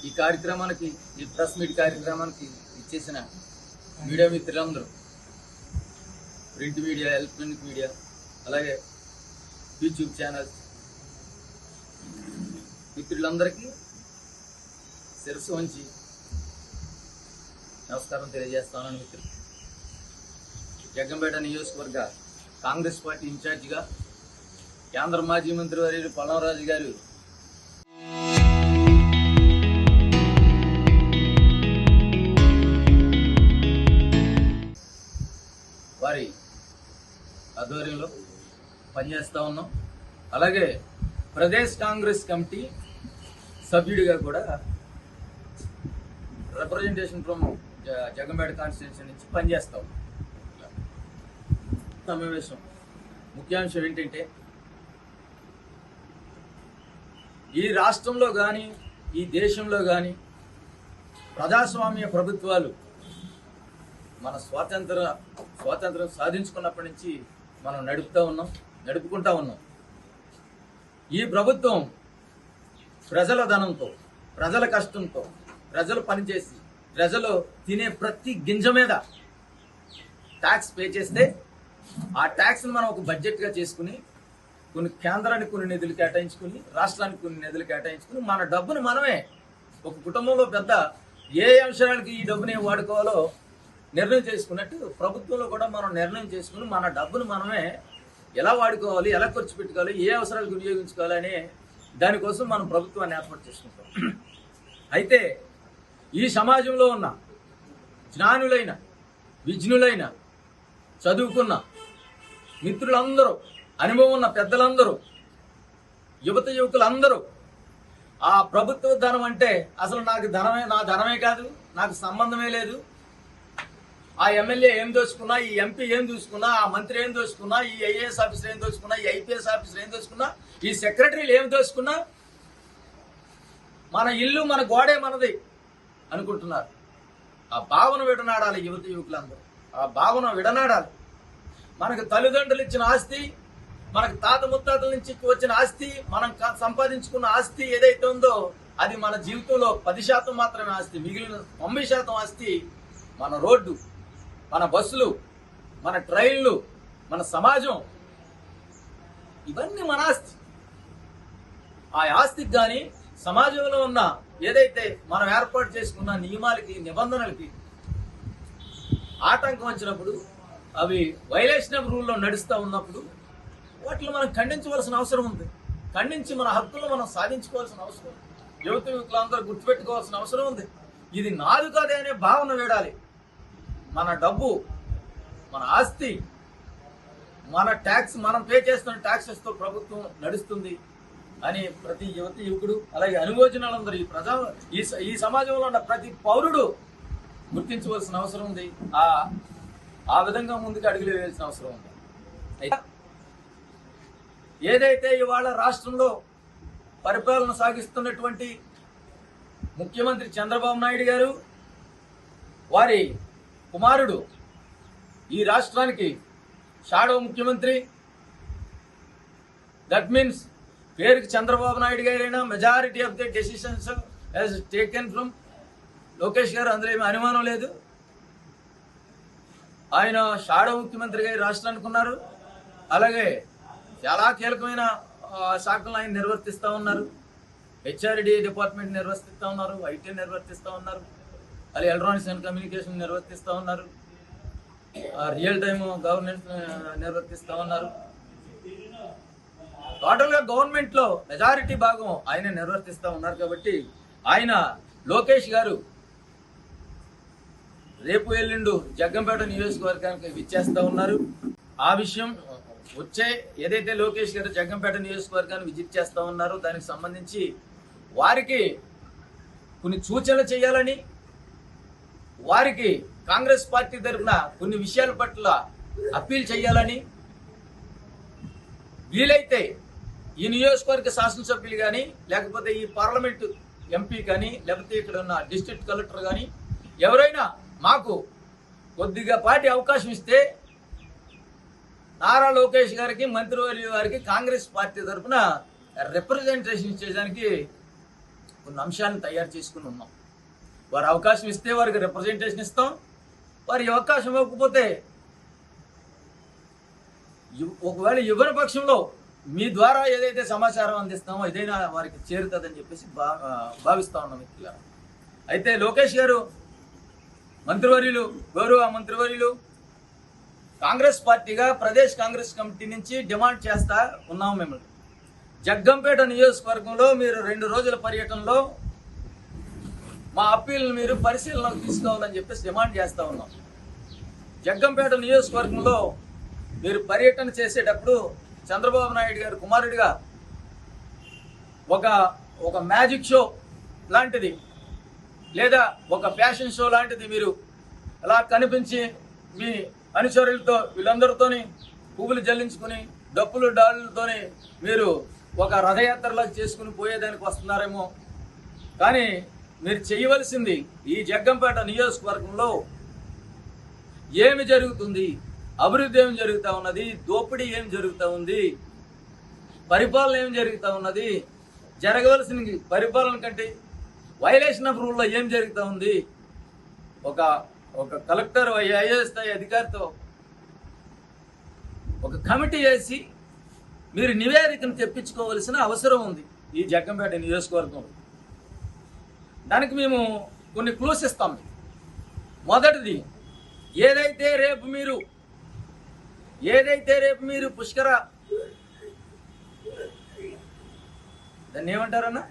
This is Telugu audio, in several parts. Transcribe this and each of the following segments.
ఈ కార్యక్రమానికి, ఈ ప్రెస్ మీట్ కార్యక్రమానికి ఇచ్చేసిన మీడియా మిత్రులందరూ, ప్రింట్ మీడియా, ఎలక్ట్రానిక్ మీడియా, అలాగే యూట్యూబ్ ఛానల్స్ మిత్రులందరికీ శిరస్సు వంచి నమస్కారం తెలియజేస్తానని మిత్రులు. జగ్గంపేట నియోజకవర్గ కాంగ్రెస్ పార్టీ ఇన్ఛార్జిగా కేంద్ర మాజీ మంత్రి వర్యులు పొన్నంరాజు గారు వారి ఆధ్వర్యంలో పనిచేస్తూ ఉన్నాం. అలాగే ప్రదేశ్ కాంగ్రెస్ కమిటీ సభ్యుడిగా కూడా రిప్రజెంటేషన్ ఫ్రమ్ జగ్గంపేట కాన్స్టిట్యున్సీ నుంచి పనిచేస్తాం. సమావేశం ముఖ్యాంశం ఏంటంటే, ఈ రాష్ట్రంలో కానీ ఈ దేశంలో కానీ ప్రజాస్వామ్య ప్రభుత్వాలు మన స్వాతంత్రం సాధించుకున్నప్పటి నుంచి మనం నడుపుకుంటా ఉన్నాం. ఈ ప్రభుత్వం ప్రజల ధనంతో, ప్రజల కష్టంతో, ప్రజలు పనిచేసి ప్రజలు తినే ప్రతి గింజ మీద ట్యాక్స్ పే చేస్తే ఆ ట్యాక్స్ని మనం ఒక బడ్జెట్గా చేసుకుని కొన్ని కేంద్రానికి కొన్ని నిధులు కేటాయించుకుని, రాష్ట్రానికి కొన్ని నిధులు కేటాయించుకుని మన డబ్బును మనమే, ఒక కుటుంబంలో పెద్ద ఏ అంశాలకి ఈ డబ్బుని వాడుకోవాలో నిర్ణయం చేసుకున్నట్టు ప్రభుత్వంలో కూడా మనం నిర్ణయం చేసుకుని మన డబ్బును మనమే ఎలా వాడుకోవాలి, ఎలా ఖర్చు పెట్టుకోవాలి, ఏ అవసరాలకు వినియోగించుకోవాలి అనే దానికోసం మనం ప్రభుత్వాన్ని ఏర్పాటు చేసుకుంటాం. అయితే ఈ సమాజంలో ఉన్న జ్ఞానులైన, విజ్ఞులైన, చదువుకున్న మిత్రులందరూ, అనుభవం ఉన్న పెద్దలందరూ, యువకులందరూ ఆ ప్రభుత్వ ధనం అంటే అసలు నా ధనమే కాదు, నాకు సంబంధమే లేదు, ఆ ఎమ్మెల్యే ఏం దోచుకున్నా, ఈ ఎంపీ ఏం దోచుకున్నా, ఆ మంత్రి ఏం దోచుకున్నా, ఈ ఐఏఎస్ ఆఫీసర్ ఏం దోచుకున్నా, ఈ ఐపీఎస్ ఆఫీసర్ ఏం దోచుకున్నా, ఈ సెక్రటరీలు ఏం దోచుకున్నా మన ఇల్లు, మన గోడే మనది అనుకుంటున్నారు. ఆ భావన విడనాడాలి యువకులందరూ, ఆ భావన విడనాడాలి. మనకు తల్లిదండ్రులు ఇచ్చిన ఆస్తి, మనకు తాత ముత్తాతల నుంచి వచ్చిన ఆస్తి, మనం సంపాదించుకున్న ఆస్తి ఏదైతే ఉందో అది మన జీవితంలో 10% మాత్రమే ఆస్తి. మిగిలిన 90% ఆస్తి మన రోడ్డు, మన బస్సులు, మన ట్రైన్లు, మన సమాజం, ఇవన్నీ మన ఆస్తి. ఆ ఆస్తికి కానీ సమాజంలో ఉన్న ఏదైతే మనం ఏర్పాటు చేసుకున్న నియమాలకి, నిబంధనలకి ఆటంకం వచ్చినప్పుడు, అవి వైలేషన్ ఆఫ్ రూల్లో నడుస్తూ ఉన్నప్పుడు వాటిని మనం ఖండించవలసిన అవసరం ఉంది. ఖండించి మన హక్కులను మనం సాధించుకోవాల్సిన అవసరం ఉంది. యువకులందరూ గుర్తుపెట్టుకోవాల్సిన అవసరం ఉంది. ఇది నాది కాదే అనే భావన వేడాలి. మన డబ్బు, మన ఆస్తి, మన ట్యాక్స్, మనం పే చేస్తున్న ట్యాక్సెస్తో ప్రభుత్వం నడుస్తుంది అని ప్రతి యువకుడు, అలాగే అనుభవజ్ఞులందరూ, ఈ సమాజంలో ఉన్న ప్రతి పౌరుడు గుర్తించవలసిన అవసరం ఉంది. ఆ విధంగా ముందుకు అడుగులు వేయాల్సిన అవసరం ఉంది. ఏదైతే ఇవాళ రాష్ట్రంలో పరిపాలన సాగిస్తున్నటువంటి ముఖ్యమంత్రి చంద్రబాబు నాయుడు గారు, వారి కుమారుడు ఈ రాష్ట్రానికి షాడో ముఖ్యమంత్రి, దట్ మీన్స్ పేరుకి చంద్రబాబు నాయుడు గారైనా majority of the decisions has taken from Lokesh garu, అందులో ఏమీ అనుమానం లేదు. ఆయన షాడో ముఖ్యమంత్రిగా ఈ రాష్ట్రానికి ఉన్నారు. అలాగే చాలా కీలకమైన శాఖలను ఆయన నిర్వర్తిస్తూ ఉన్నారు. హెచ్ఆర్డి డిపార్ట్మెంట్ నిర్వర్తిస్తూ ఉన్నారు, ఐటీ నిర్వర్తిస్తూ ఉన్నారు, అలాగే ఎలక్ట్రానిక్స్ అండ్ కమ్యూనికేషన్ నిర్వర్తిస్తూ ఉన్నారు, రియల్ టైమ్ గవర్నెన్స్ నిర్వర్తిస్తూ ఉన్నారు. టోటల్గా గవర్నమెంట్లో మెజారిటీ భాగం ఆయన నిర్వర్తిస్తూ ఉన్నారు. కాబట్టి ఆయన, లోకేష్ గారు రేపు ఎల్లుండు జగ్గంపేట నియోజకవర్గానికి విచ్చేస్తూ ఉన్నారు. ఆ విషయం ఏదైతే లోకేష్ గారు జగ్గంపేట నియోజకవర్గాన్ని విజిట్ చేస్తూ ఉన్నారో దానికి సంబంధించి వారికి కొన్ని సూచనలు చేయాలని, వారికి కాంగ్రెస్ పార్టీ తరఫున కొన్ని విషయాల పట్ల అప్పీల్ చేయాలని, వీలైతే ఈ నియోజకవర్గ శాసనసభ్యులు కానీ, లేకపోతే ఈ పార్లమెంటు ఎంపీ కానీ, లేకపోతే ఇక్కడ ఉన్న డిస్ట్రిక్ట్ కలెక్టర్ కానీ ఎవరైనా మాకు కొద్దిగా పార్టీ అవకాశం ఇస్తే నారా లోకేష్ గారికి, మంత్రివర్యుల గారికి కాంగ్రెస్ పార్టీ తరఫున రిప్రజెంటేషన్ ఇచ్చేదానికి కొన్ని అంశాలను తయారు చేసుకుని ఉన్నాం. వారు అవకాశం ఇస్తే వారికి రిప్రజెంటేషన్ ఇస్తాం. వారి అవకాశం ఇవ్వకపోతే ఒకవేళ ఇవ్వని పక్షంలో మీ ద్వారా ఏదైతే సమాచారం అందిస్తామో ఏదైనా వారికి చేరుతుందని చెప్పేసి భావిస్తా ఉన్నాం మిత్రులారా. అయితే లోకేష్ గారు మంత్రివర్యులు, గౌరవ మంత్రివర్యులు, కాంగ్రెస్ పార్టీగా ప్రదేశ్ కాంగ్రెస్ కమిటీ నుంచి డిమాండ్ చేస్తా ఉన్నాం మిమ్మల్ని. జగ్గంపేట నియోజకవర్గంలో మీరు 2 రోజుల పర్యటనలో మా అప్పీల్ని మీరు పరిశీలనకు తీసుకోవాలని చెప్పేసి డిమాండ్ చేస్తా ఉన్నాం. జగ్గంపేట నియోజకవర్గంలో మీరు పర్యటన చేసేటప్పుడు చంద్రబాబు నాయుడు గారు కుమారుడిగా ఒక మ్యాజిక్ షో లాంటిది లేదా ఒక ఫ్యాషన్ షో లాంటిది మీరు అలా కనిపించి మీ అనుచరులతో వీళ్ళందరితోని పువ్వులు జల్లించుకుని డప్పులు డాళ్ళతోని మీరు ఒక రథయాత్రలాగా చేసుకుని పోయేదానికి వస్తున్నారేమో. కానీ మీరు చేయవలసింది ఈ జగ్గంపేట నియోజకవర్గంలో ఏమి జరుగుతుంది, అభివృద్ధి ఏం జరుగుతూ ఉన్నది, దోపిడీ ఏం జరుగుతూ ఉంది, పరిపాలన ఏం జరుగుతూ ఉన్నది, జరగవలసిన పరిపాలన కంటే వైలేషన్ ఆఫ్ రూల్లో ఏం జరుగుతూ ఉంది, ఒక కలెక్టర్ ఐఏఎస్ స్థాయి అధికారితో ఒక కమిటీ వేసి మీరు నివేదికను తెప్పించుకోవలసిన అవసరం ఉంది ఈ జగ్గంపేట నియోజకవర్గంలో. దానికి మేము కొన్ని క్లూస్ ఇస్తాం. మొదటిది, ఏదైతే రేపు మీరు పుష్కర దాన్ని ఏమంటారన్నా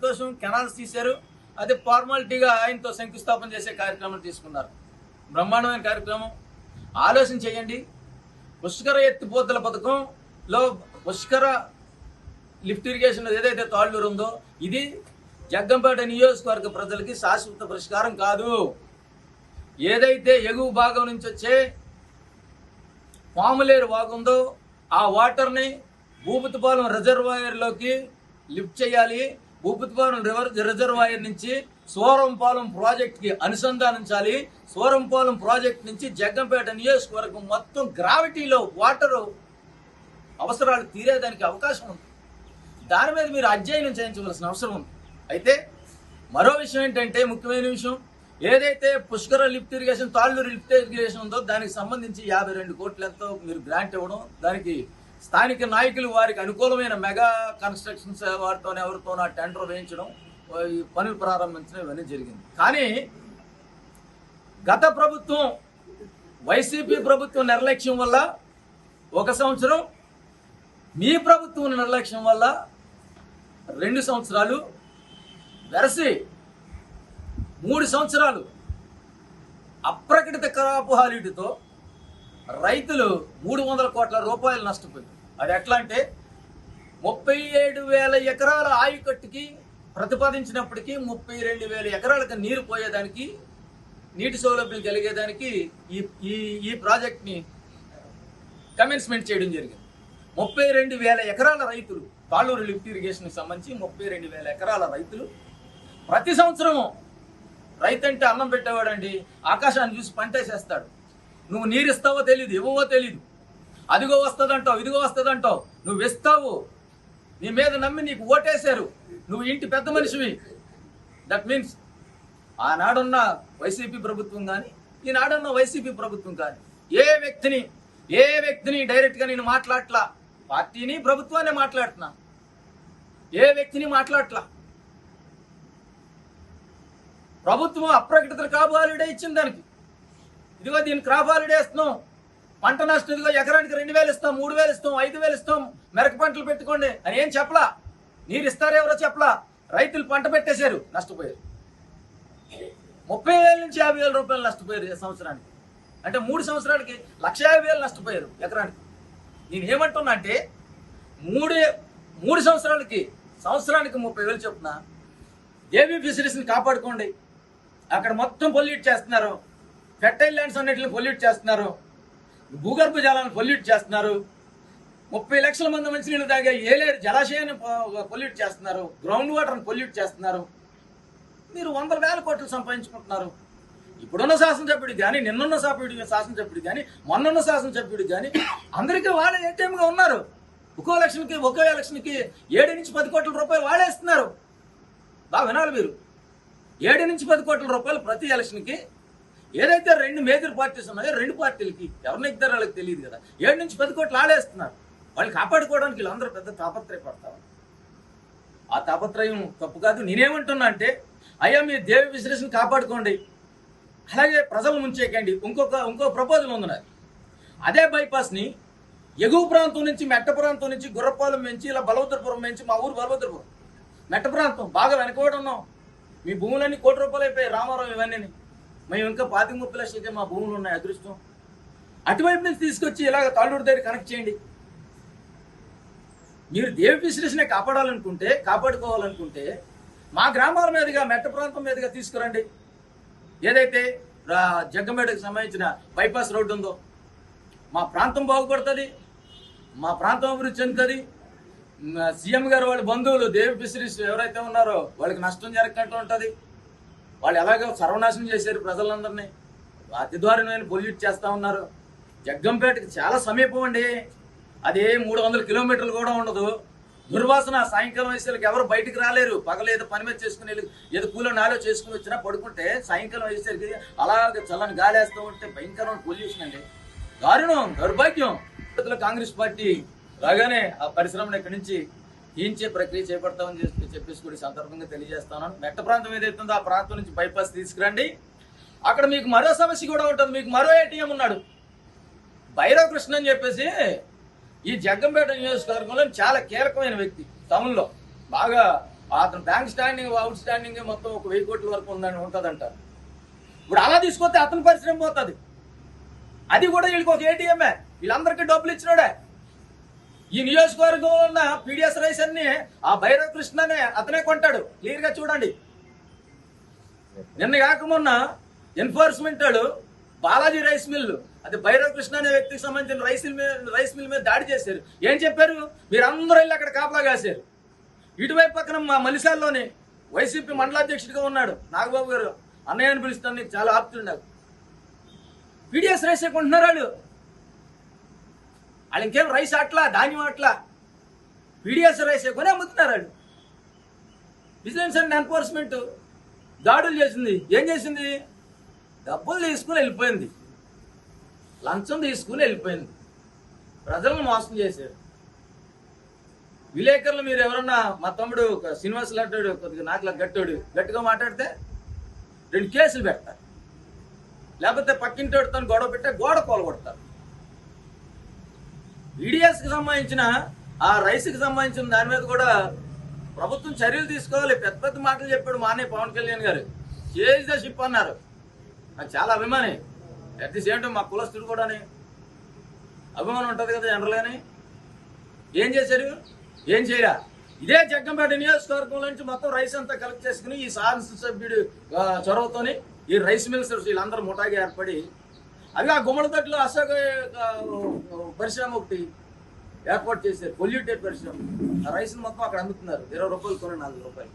కోసం కెనాల్స్ తీశారు. అది ఫార్మాలిటీగా ఆయనతో శంకుస్థాపన చేసే కార్యక్రమం తీసుకున్నారు. బ్రహ్మాండమైన కార్యక్రమం. ఆలోచన చేయండి. పుష్కర ఎత్తిపోతల పథకంలో పుష్కర లిఫ్ట్ ఇరిగేషన్ ఏదైతే తాళ్ళూరు ఉందో ఇది జగ్గంపేట నియోజకవర్గ ప్రజలకి శాశ్వత పరిష్కారం కాదు. ఏదైతే ఎగువ భాగం నుంచి వచ్చే పాములేరు వాగుందో ఆ వాటర్ని భూపతిపాలెం రిజర్వాయర్లోకి లిఫ్ట్ చేయాలి. భూపతిపాలెం రిజర్వాయర్ నుంచి సూరంపాలెం ప్రాజెక్ట్కి అనుసంధానించాలి. సూరంపాలెం ప్రాజెక్ట్ నుంచి జగ్గంపేట నియోజకవర్గం మొత్తం గ్రావిటీలో వాటరు అవసరాలు తీరేదానికి అవకాశం ఉంది. దాని మీద మీరు అధ్యయనం చేయించవలసిన అవసరం ఉంది. అయితే మరో విషయం ఏంటంటే, ముఖ్యమైన విషయం, ఏదైతే Pushkara lift irrigation Talluru lift irrigation ఉందో దానికి సంబంధించి 52 కోట్లతో మీరు గ్రాంట్ ఇవ్వడం, దానికి స్థానిక నాయకులు వారికి అనుకూలమైన మెగా కన్స్ట్రక్షన్స్ వారితో ఎవరితోనో టెండర్ వేయించడం, ఈ పనులు ప్రారంభించడం ఇవన్నీ జరిగింది. కానీ గత ప్రభుత్వం వైసీపీ ప్రభుత్వం నిర్లక్ష్యం వల్ల 1 సంవత్సరం, మీ ప్రభుత్వం నిర్లక్ష్యం వల్ల 2 సంవత్సరాలు వెరసి 3 సంవత్సరాలు అప్రకటిత క్రాప్ హాలిడేతో రైతులు 300 కోట్ల రూపాయలు నష్టపోయారు. అది ఎట్లా అంటే 37,000 ఎకరాల ఆయకట్టుకి ప్రతిపాదించినప్పటికీ 32,000 ఎకరాలకు నీరు పోయేదానికి, నీటి సౌలభ్యం కలిగేదానికి ఈ ప్రాజెక్ట్ని కమెన్స్మెంట్ చేయడం జరిగింది. 32,000 ఎకరాల రైతులు, తాళ్ళూరు లిఫ్ట్ ఇరిగేషన్కి సంబంధించి 32,000 ఎకరాల రైతులు ప్రతి సంవత్సరము, రైతు అంటే అన్నం పెట్టేవాడండి, ఆకాశాన్ని చూసి పంటేసేస్తాడు. నువ్వు నీరు ఇస్తావో తెలీదు, ఇవ్వవో తెలీదు, అదిగో వస్తుందంటావు, ఇదిగో వస్తుందంటావు, నువ్వు ఇస్తావు, నీ మీద నమ్మి నీకు ఓటేశారు, నువ్వు ఇంటి పెద్ద మనిషివి. దట్ మీన్స్ ఆనాడున్న వైసీపీ ప్రభుత్వం కానీ ఈనాడున్న వైసీపీ ప్రభుత్వం కానీ ఏ వ్యక్తిని డైరెక్ట్గా నేను మాట్లాడట్లా, పార్టీని ప్రభుత్వాన్ని మాట్లాడుతున్నా, ఏ వ్యక్తిని మాట్లాడట్లా. ప్రభుత్వం అప్రకటిత క్రాప్ హాలిడే ఇచ్చింది దానికి, ఇదిగో దీన్ని క్రాప్ హాలిడే ఇస్తున్నాం, పంట నష్టం ఇదిగో ఎకరానికి 2,000 ఇస్తాం, 3,000 ఇస్తాం, 5,000 ఇస్తాం, మెరక పంటలు పెట్టుకోండి అని ఏం చెప్పలా. నీరు ఇస్తారెవరో చెప్పలా. రైతులు పంట పెట్టేశారు, నష్టపోయారు. 30,000 నుంచి 50,000 రూపాయలు నష్టపోయారు సంవత్సరానికి. అంటే 3 సంవత్సరాలకి 1,50,000 నష్టపోయారు ఎకరానికి. నేను ఏమంటున్నా అంటే 3 సంవత్సరానికి 30,000 చొప్పున ఏబీ ఫిషరీస్ని కాపాడుకోండి. అక్కడ మొత్తం పొల్యూట్ చేస్తున్నారు, ఫెర్టైల్ ల్యాండ్స్ అన్నిటిని పొల్యూట్ చేస్తున్నారు, భూగర్భ జలాలను పొల్యూట్ చేస్తున్నారు, 30 లక్షల మంది మంచినీళ్ళు తాగే ఏలేరు జలాశయాన్ని పొల్యూట్ చేస్తున్నారు, గ్రౌండ్ వాటర్ని పొల్యూట్ చేస్తున్నారు. మీరు 100,000 కోట్లు సంపాదించుకుంటున్నారు. ఇప్పుడున్న శాసనసభ్యుడు కానీ, నిన్నున్న శాసనసభ్యుడు కానీ, మొన్నున్న శాసనసభ్యుడు కానీ అందరికీ వాళ్ళే ఏటీఎంగా ఉన్నారు. ఒక్కో ఎలక్షన్కి 7 నుంచి 10 కోట్ల రూపాయలు వాడేస్తున్నారు. బాగా వినాలి మీరు. 7 నుంచి 10 కోట్ల రూపాయలు ప్రతి ఎలక్షన్కి. ఏదైతే 2 మేజర్ పార్టీస్ ఉన్నాయో 2 పార్టీలకి ఎవరిని ఇద్దరు వాళ్ళకి తెలియదు కదా, 7 నుంచి 10 కోట్లు ఆడేస్తున్నారు. వాళ్ళు కాపాడుకోవడానికి వీళ్ళందరూ పెద్ద తాపత్రయపడతారు. ఆ తాపత్రయం తప్పు కాదు. నేనేమంటున్నా అంటే, అయ్యా మీ దేవి విశ్లేషణ కాపాడుకోండి, అలాగే ప్రజలు ముంచేకండి. ఇంకో ప్రపోజల్ ఉంది నాది. అదే బైపాస్ని ఎగువ ప్రాంతం నుంచి, మెట్ట ప్రాంతం నుంచి, గుర్రపాలెం నుంచి, ఇలా బలభద్రపురం నుంచి, మా ఊరు బలభద్రపురం మెట్ట ప్రాంతం బాగా వెనకబడి ఉన్నాం. మీ భూములన్నీ కోటి రూపాయలు అయిపోయాయి, రామారావు ఇవన్నీ. మేము ఇంకా 25-30 లక్షలకే మా భూములు ఉన్నాయి, అదృష్టం. అటువైపు నుంచి తీసుకొచ్చి ఇలాగ తాళ్ళూరు దగ్గర కనెక్ట్ చేయండి. మీరు దేవి విశ్లేషణ కాపాడుకోవాలనుకుంటే మా గ్రామాల మీదుగా, మెట్ట ప్రాంతం మీదుగా తీసుకురండి. ఏదైతే జగ్గంపేటకు సంబంధించిన బైపాస్ రోడ్డు ఉందో, మా ప్రాంతం బాగుపడుతుంది, మా ప్రాంతం అభివృద్ధి చెందుతుంది. సీఎం గారు వాళ్ళ బంధువులు దేవి ఫిషరీస్ ఎవరైతే ఉన్నారో వాళ్ళకి నష్టం జరగకుండా ఉంటుంది. వాళ్ళు ఎలాగో సర్వనాశనం చేశారు ప్రజలందరినీ, అతి దారుణమైన పొల్యూట్ చేస్తూ ఉన్నారు. జగ్గంపేటకి చాలా సమీపం అండి, అదే 300 కిలోమీటర్లు కూడా ఉండదు. దుర్వాసన, సాయంకాలం వేసేళ్ళకి ఎవరు బయటికి రాలేరు. పగలు ఏదో పని మీద చేసుకుని ఏదో కూలో నాలో చేసుకుని వచ్చినా పడుకుంటే సాయంకాలం వేసేసరికి అలాగే చల్లని గాలి వేస్తూ ఉంటే భయంకరమైన పొల్యూషన్ అండి, దారుణం, దౌర్భాగ్యం. కాంగ్రెస్ పార్టీ రాగానే ఆ పరిశ్రమను ఇక్కడి నుంచి తీయించే ప్రక్రియ చేపడతామని చెప్పేసి కూడా సందర్భంగా తెలియజేస్తాను. మెట్ట ప్రాంతం ఏదైతుందో ఆ ప్రాంతం నుంచి బైపాస్ తీసుకురండి. అక్కడ మీకు మరో సమస్య కూడా ఉంటుంది. మీకు మరో ఏటీఎం ఉన్నాడు, భైరవ కృష్ణ అని చెప్పేసి. ఈ జగ్గంపేట నియోజకవర్గంలో చాలా కీలకమైన వ్యక్తి, తమిళ్లో బాగా. అతను బ్యాంక్ స్టాండింగ్, అవుట్ స్టాండింగ్ మొత్తం 1000 కోట్ల వరకు ఉంటుందంటారు. ఇప్పుడు అలా తీసుకొస్తే అతని పరిశ్రమ పోతుంది. అది కూడా వీళ్ళకి ఒక ఏటీఎంఏ, వీళ్ళందరికీ డబ్బులు ఇచ్చినాడే. ఈ నియోజకవర్గంలో ఉన్న పీడిఎస్ రైస్ అన్ని ఆ భైరవ కృష్ణనే అతనే కొంటాడు, క్లియర్ గా చూడండి. నిన్న కాక మొన్న ఎన్ఫోర్స్మెంట్ వాడు బాలాజీ రైస్ మిల్లు, అది భైరవ కృష్ణ అనే వ్యక్తికి సంబంధించిన రైస్ మిల్ మీద దాడి చేశారు. ఏం చెప్పారు? మీరు అందరూ వెళ్ళి అక్కడ కాపలా కాశారు. ఇటువైపు పక్కన మా మలిసాల్లోని వైసీపీ మండలాధ్యక్షుడిగా ఉన్నాడు నాగబాబు గారు, అన్నయ్య అని పిలుస్తాను, నీకు చాలా ఆప్తుడు. నాకు పీడిఎస్ రైస్ కొంటున్నారు వాళ్ళు ఇంకేం రైస్ అట్లా, ధాన్యం అట్లా, పీడిఎస్ రైస్ కొని అమ్ముతున్నారు వాళ్ళు. విజిలెన్స్ అండ్ ఎన్ఫోర్స్మెంట్ దాడులు చేసింది. ఏం చేసింది? డబ్బులు తీసుకుని వెళ్ళిపోయింది, లంచం తీసుకుని వెళ్ళిపోయింది, ప్రజలను మోసం చేశారు. విలేకరులు మీరు ఎవరన్నా, మా తమ్ముడు శ్రీనివాస్ లాంటాడు, కొద్దిగా నాకు గట్టిగా మాట్లాడితే 2 కేసులు పెడతారు, లేకపోతే పక్కింటి తను గొడవ పెట్టే గోడ కూలగొడతారు. పీడిఎస్కి సంబంధించిన ఆ రైస్కి సంబంధించిన దాని మీద కూడా ప్రభుత్వం చర్యలు తీసుకోవాలి. పెద్ద పెద్ద మాటలు చెప్పాడు మానే పవన్ కళ్యాణ్ గారు, చేజ్ ద షిప్ అన్నారు. నాకు చాలా అభిమాని, అట్ ది సేమ్ టైం మా కులస్తుడు కూడా అభిమానం ఉంటుంది కదా జనరల్గాని. ఏం చేశారు? ఏం చేయరా? ఇదే జగ్గంపేట నియోజకవర్గం నుంచి మొత్తం రైస్ అంతా కలెక్ట్ చేసుకుని ఈ శాసనసభ్యుడు చొరవతోని ఈ రైస్ మిల్స్ వీళ్ళందరూ ముఠాగా ఏర్పడి అవి ఆ గుమ్మడితట్లో అశోక పరిశ్రమ ఒకటి ఏర్పాటు చేశారు, పొల్యూటెడ్ పరిశ్రమ. ఆ రైస్ని మొత్తం అక్కడ అమ్ముతున్నారు, 20 రూపాయలు కొని 4 రూపాయలు.